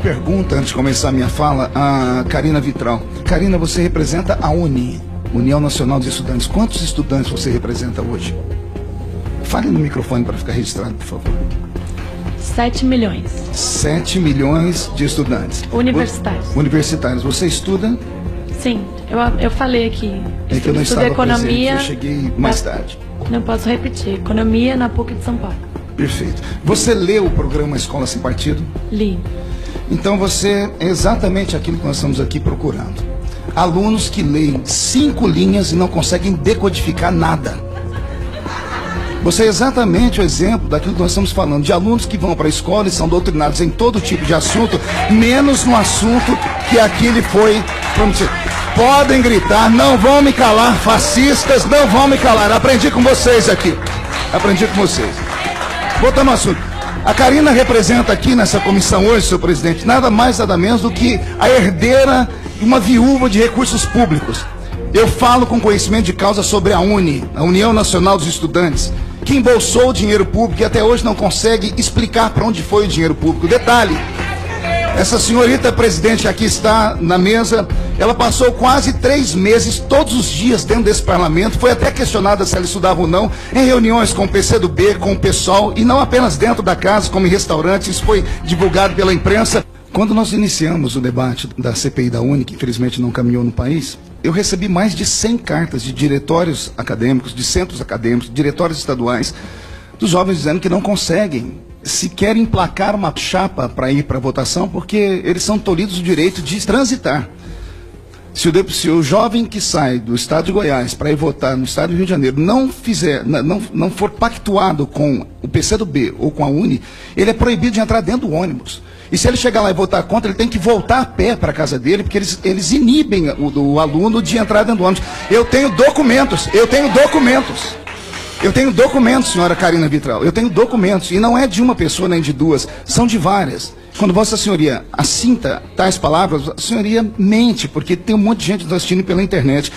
pergunta, antes de começar a minha fala, a Karina Vitral. Karina, você representa a UNI, União Nacional dos Estudantes. Quantos estudantes você representa hoje? Fale no microfone para ficar registrado, por favor. 7 milhões. 7 milhões de estudantes. Universitários. Universitários. Você estuda? Sim, eu falei aqui. É que eu não estava economia. Presente, eu cheguei mais tarde. Não posso repetir. Economia na PUC de São Paulo. Perfeito. Você leu o programa Escola Sem Partido? Li. Então você é exatamente aquilo que nós estamos aqui procurando. Alunos que leem 5 linhas e não conseguem decodificar nada. Você é exatamente o exemplo daquilo que nós estamos falando, de alunos que vão para a escola e são doutrinados em todo tipo de assunto, menos no assunto que aqui lhe foi prometido. Podem gritar, não vão me calar, fascistas, não vão me calar. Aprendi com vocês aqui. Aprendi com vocês. Voltando ao assunto. A Karina representa aqui nessa comissão hoje, senhor presidente, nada mais, nada menos do que a herdeira de uma viúva de recursos públicos. Eu falo com conhecimento de causa sobre a UNI, a União Nacional dos Estudantes, que embolsou o dinheiro público e até hoje não consegue explicar para onde foi o dinheiro público. Detalhe, essa senhorita presidente que aqui está na mesa, ela passou quase 3 meses, todos os dias dentro desse parlamento, foi até questionada se ela estudava ou não, em reuniões com o PCdoB, com o PSOL, e não apenas dentro da casa, como em restaurantes, isso foi divulgado pela imprensa. Quando nós iniciamos o debate da CPI da UNI, que infelizmente não caminhou no país, eu recebi mais de 100 cartas de diretórios acadêmicos, de centros acadêmicos, diretórios estaduais, dos jovens dizendo que não conseguem sequer emplacar uma chapa para ir para a votação, porque eles são tolhidos do direito de transitar. Se o jovem que sai do estado de Goiás para ir votar no estado do Rio de Janeiro não for pactuado com o PCdoB ou com a UNI, ele é proibido de entrar dentro do ônibus. E se ele chegar lá e votar contra, ele tem que voltar a pé para a casa dele, porque eles inibem o aluno de entrar dentro do ônibus. Eu tenho documentos, senhora Karina Vitral, eu tenho documentos, e não é de uma pessoa nem de duas, são de várias. Quando Vossa Senhoria assinta tais palavras, a senhoria mente, porque tem um monte de gente nos assistindo pela internet.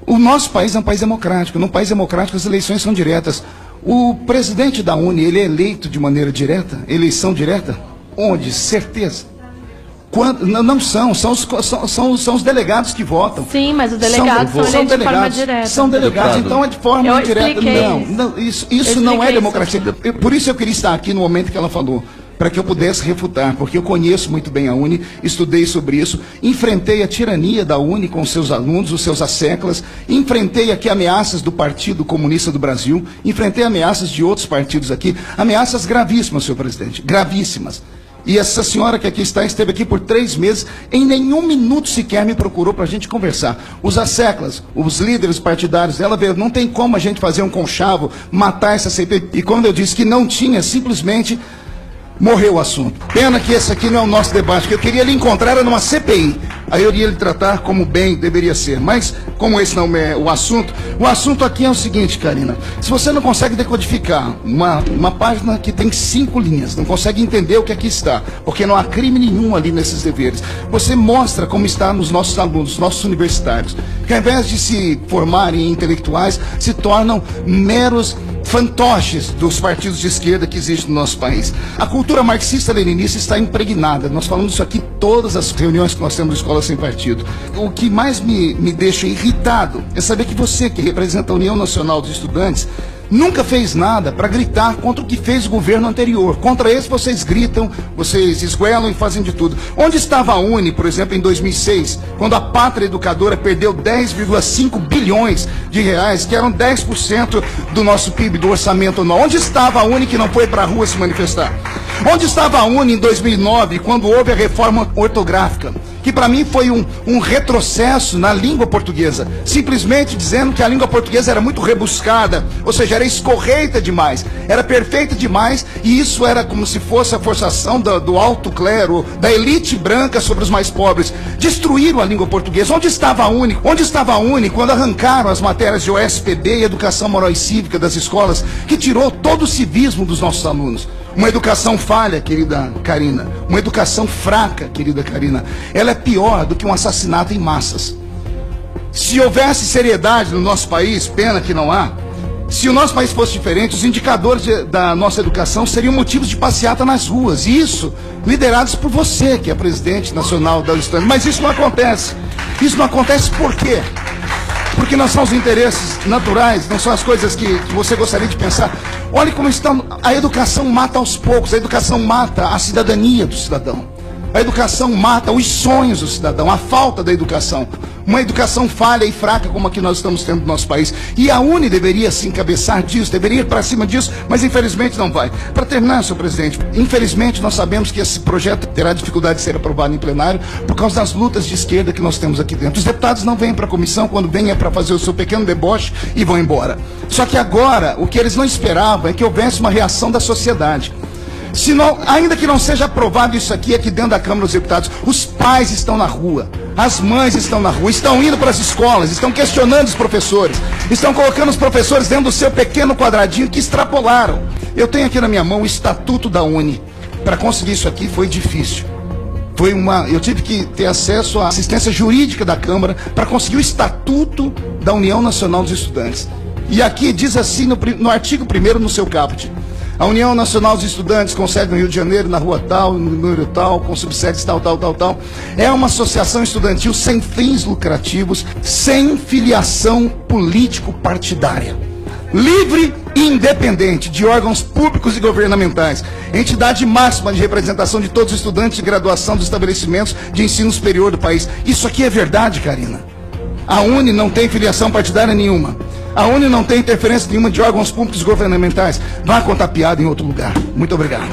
O nosso país é um país democrático. Num país democrático, as eleições são diretas. O presidente da UNI, ele é eleito de maneira direta? Eleição direta? Onde? Certeza. Quando, não são os delegados que votam. Sim, mas os delegados são eleitos de forma direta. São delegados, então é de forma indireta. Não, isso não é democracia. Por isso eu queria estar aqui no momento que ela falou, para que eu pudesse refutar, porque eu conheço muito bem a UNI, estudei sobre isso, enfrentei a tirania da UNI com os seus alunos, os seus asseclas, enfrentei aqui ameaças do Partido Comunista do Brasil, enfrentei ameaças de outros partidos aqui, ameaças gravíssimas, senhor presidente, gravíssimas. E essa senhora que aqui está, esteve aqui por 3 meses, em nenhum minuto sequer me procurou para a gente conversar. Os asseclas, os líderes partidários dela, veio, não tem como a gente fazer um conchavo, matar essa CPI. E quando eu disse que não tinha, simplesmente morreu o assunto. Pena que esse aqui não é o nosso debate, que eu queria lhe encontrar era numa CPI. Aí eu iria lhe tratar como bem deveria ser. Mas, como esse não é o assunto aqui é o seguinte, Karina. Se você não consegue decodificar uma página que tem 5 linhas, não consegue entender o que aqui está, porque não há crime nenhum ali nesses deveres, você mostra como está nos nossos alunos, nossos universitários, que ao invés de se formarem em intelectuais, se tornam meros fantoches dos partidos de esquerda que existem no nosso país. A cultura marxista-leninista está impregnada. Nós falamos isso aqui todas as reuniões que nós temos na Escola Sem Partido. O que mais me deixa irritado é saber que você, que representa a União Nacional dos Estudantes, nunca fez nada para gritar contra o que fez o governo anterior. Contra esse vocês gritam, vocês esguelam e fazem de tudo. Onde estava a UNI, por exemplo, em 2006, quando a Pátria Educadora perdeu 10,5 bilhões de reais, que eram 10% do nosso PIB, do orçamento anual? Onde estava a UNI que não foi para a rua se manifestar? Onde estava a UNI em 2009, quando houve a reforma ortográfica? Que para mim foi um retrocesso na língua portuguesa, simplesmente dizendo que a língua portuguesa era muito rebuscada, ou seja, era escorreita demais, era perfeita demais, e isso era como se fosse a forçação do alto clero, da elite branca sobre os mais pobres. Destruíram a língua portuguesa. Onde estava a UNI? Onde estava a UNI quando arrancaram as matérias de OSPB e Educação Moral e Cívica das escolas, que tirou todo o civismo dos nossos alunos? Uma educação falha, querida Karina, uma educação fraca, querida Karina, ela é pior do que um assassinato em massas. Se houvesse seriedade no nosso país, pena que não há, Se o nosso país fosse diferente, os indicadores da nossa educação seriam motivos de passeata nas ruas. E isso, liderados por você, que é presidente nacional da USTAN. Mas isso não acontece. Isso não acontece por quê? Porque não são os interesses naturais, não são as coisas que você gostaria de pensar. Olha como estão. A educação mata aos poucos, a educação mata a cidadania do cidadão. A educação mata os sonhos do cidadão, a falta da educação. Uma educação falha e fraca como a que nós estamos tendo no nosso país. E a UNE deveria se encabeçar disso, deveria ir para cima disso, mas infelizmente não vai. Para terminar, senhor presidente, infelizmente nós sabemos que esse projeto terá dificuldade de ser aprovado em plenário por causa das lutas de esquerda que nós temos aqui dentro. Os deputados não vêm para a comissão, quando vêm é para fazer o seu pequeno deboche e vão embora. Só que agora, o que eles não esperavam é que houvesse uma reação da sociedade. Se não, ainda que não seja aprovado isso aqui dentro da Câmara dos Deputados, os pais estão na rua, as mães estão na rua, estão indo para as escolas, estão questionando os professores, estão colocando os professores dentro do seu pequeno quadradinho que extrapolaram. Eu tenho aqui na minha mão o Estatuto da UNE. Para conseguir isso aqui foi difícil. Eu tive que ter acesso à assistência jurídica da Câmara para conseguir o Estatuto da União Nacional dos Estudantes. E aqui diz assim no artigo 1º, no seu caput: a União Nacional dos Estudantes, com sede no Rio de Janeiro, na rua tal, no número tal, com subsedes tal, é uma associação estudantil sem fins lucrativos, sem filiação político-partidária, livre e independente de órgãos públicos e governamentais, entidade máxima de representação de todos os estudantes de graduação dos estabelecimentos de ensino superior do país. Isso aqui é verdade, Karina. A UNE não tem filiação partidária nenhuma. A UNE não tem interferência nenhuma de órgãos públicos governamentais. Vá contar piada em outro lugar. Muito obrigado.